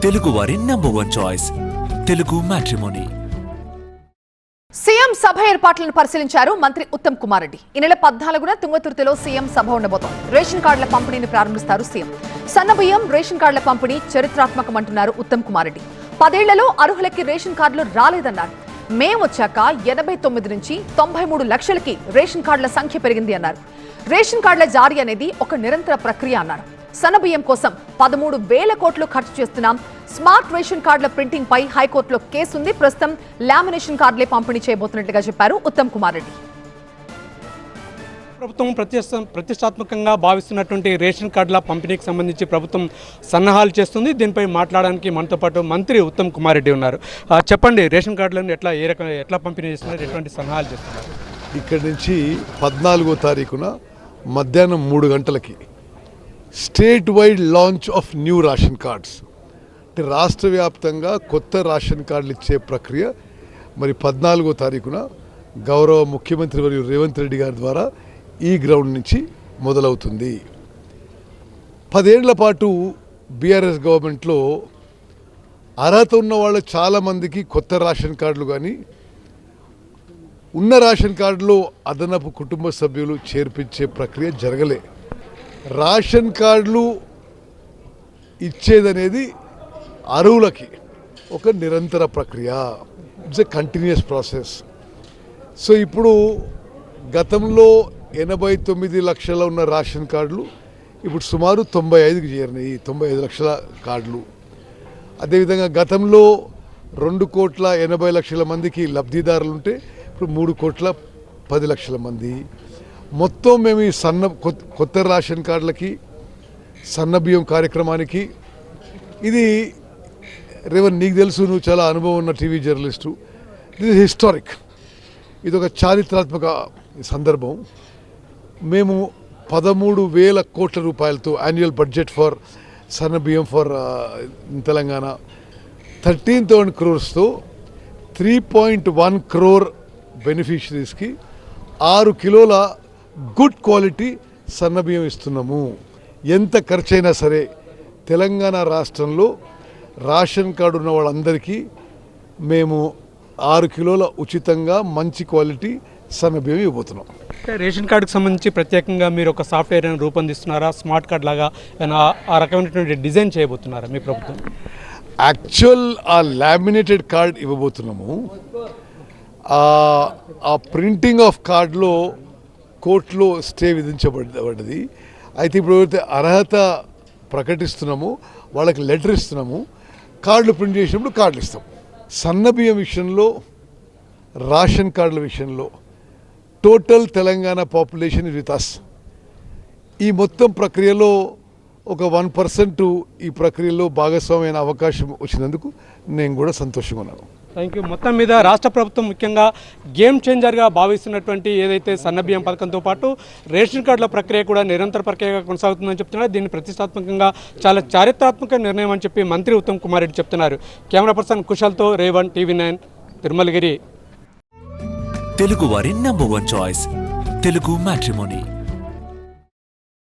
తెలుగు వారి #1 choice Telugu matrimony. CM సభ ఏర్పాట్లను పరిశీలించారు మంత్రి ఉత్తమ్ కుమార్ రెడ్డి. ఈ నెల 14న తుంగతుర్తిలో సీఎం సభ ఉండబోతోంది. రేషన్ కార్డుల పంపిణీని ప్రారంభిస్తారు సీఎం. సన్నబియ్యం రేషన్ కార్డుల పంపిణీ చరిత్రాత్మకమంటున్నారు ఉత్తమ్ కుమార్ రెడ్డి. 10 ఏళ్లలో అర్హులకి రేషన్ కార్డులు రాలేదన్నారు. మేం వచ్చాక 89 నుంచి 93 లక్షలకి రేషన్ కార్డుల సంఖ్య పెరిగింది అన్నారు. రేషన్ కార్డుల జారీ అనేది ఒక నిరంతర ప్రక్రియ అన్నారు. సన్నబియ్యం కోసం 13,000 కోట్లు ఖర్చు చేస్తున్నాం. స్మార్ట్ రేషన్ కార్డుల ప్రింటింగ్ పై హైకోర్టులో కేసుంది. ప్రస్తుతం లామినేషన్ కార్డులే పంపిణీ చేయబోతున్నట్టుగా చెప్పారు ఉత్తమ్ కుమార్ రెడ్డి. ప్రభుత్వం ప్రతిష్టాత్మకంగా భావిస్తున్నటువంటి రేషన్ కార్డుల పంపిణీకి సంబంధించి ప్రభుత్వం సన్నాహాలు చేస్తుంది. దీనిపై మాట్లాడడానికి మనతో పాటు మంత్రి ఉత్తమ్ కుమార్ రెడ్డి ఉన్నారు. చెప్పండి, రేషన్ కార్డులను ఎట్లా పంపిణీ చేస్తున్నారు, ఎటువంటి సన్నాహాలు చేస్తున్నారు? ఇక్కడి నుంచి 14వ తారీఖున మధ్యాహ్నం 3 గంటలకి state wide launch of new ration cards, అంటే రాష్ట్ర వ్యాప్తంగా కొత్త రేషన్ కార్డులు ఇచ్చే ప్రక్రియ మరి 14వ తారీఖున గౌరవ ముఖ్యమంత్రి వర్యులు రేవంత్ రెడ్డి గారి ద్వారా ఈ గ్రౌండ్ నుంచి మొదలవుతుంది. 10 ఏళ్ల పాటు బీఆర్ఎస్ గవర్నమెంట్లో అర్హత ఉన్న వాళ్ళు చాలామందికి కొత్త రేషన్ కార్డులు కానీ ఉన్న రేషన్ కార్డులో అదనపు కుటుంబ సభ్యులు చేర్పించే ప్రక్రియ జరగలే. రేషన్ కార్డులు ఇచ్చేదనేది అర్హులకి ఒక నిరంతర ప్రక్రియ, it's a continuous process. So ఇప్పుడు గతంలో 89 లక్షల ఉన్న రేషన్ కార్డులు ఇప్పుడు సుమారు 95కి చేరినాయి, 95 లక్షల కార్డులు. అదేవిధంగా గతంలో 2,80,00,000 మందికి లబ్ధిదారులు ఉంటే ఇప్పుడు 3,10,00,000 మంది. మొత్తం మేము ఈ కొత్త రేషన్ కార్డులకి సన్నబియ్యం కార్యక్రమానికి ఇది రేవన్ నీకు తెలుసు, నువ్వు చాలా అనుభవం ఉన్న టీవీ జర్నలిస్టు, ఇది హిస్టారిక్, ఇది ఒక చారిత్రాత్మక సందర్భం. మేము 13,000 కోట్ల రూపాయలతో యాన్యువల్ బడ్జెట్ ఫర్ సన్నబియ్యం ఫర్ తెలంగాణ 13,000 crores 3.1 crore బెనిఫిషరీస్కి 6 కిలోల గుడ్ క్వాలిటీ సన్నబియ్యం ఇస్తున్నాము. ఎంత ఖర్చైనా సరే తెలంగాణ రాష్ట్రంలో రేషన్ కార్డు ఉన్న వాళ్ళందరికీ మేము 6 కిలోల ఉచితంగా మంచి క్వాలిటీ సన్నబియ్యం ఇవ్వబోతున్నాం. రేషన్ కార్డుకి సంబంధించి ప్రత్యేకంగా మీరు ఒక సాఫ్ట్వేర్ రూపొందిస్తున్నారా? స్మార్ట్ కార్డ్ లాగా ఆ రకమైనటువంటి డిజైన్ చేయబోతున్నారా మీ ప్రభుత్వం? యాక్చువల్ ఆ లామినేటెడ్ కార్డ్ ఇవ్వబోతున్నాము. ఆ ప్రింటింగ్ ఆఫ్ కార్డులో కోర్టులో స్టే విధించబడ్డది. అయితే ఇప్పుడు ఎవరైతే అర్హత ప్రకటిస్తున్నామో వాళ్ళకి లెటర్ ఇస్తున్నాము, కార్డులు ప్రింట్ చేసినప్పుడు కార్డులు ఇస్తాం. సన్నబియ్యం విషయంలో, రేషన్ కార్డుల విషయంలో total Telangana population with us. ఈ మొత్తం ప్రక్రియలో ఒక 1% ఈ ప్రక్రియలో భాగస్వామ్యమైన అవకాశం వచ్చినందుకు నేను కూడా సంతోషంగా ఉన్నాను. Thank you. మొత్తం మీద రాష్ట్ర ప్రభుత్వం ముఖ్యంగా గేమ్ చేంజర్గా భావిస్తున్నటువంటి ఏదైతే సన్నబియ్యం పథకంతో పాటు రేషన్ కార్డుల ప్రక్రియ కూడా నిరంతర ప్రక్రియగా కొనసాగుతుందని చెప్తున్నారు. దీన్ని ప్రతిష్టాత్మకంగా చాలా చారిత్రాత్మక నిర్ణయం అని చెప్పి మంత్రి ఉత్తమ్ కుమార్ రెడ్డి చెప్తున్నారు. Camera person కుశల్తో Revan, TV9 Tirumalagiri. Telugu వారి #1 చాయిస్ తెలుగు మ్యాట్రిమోనీ.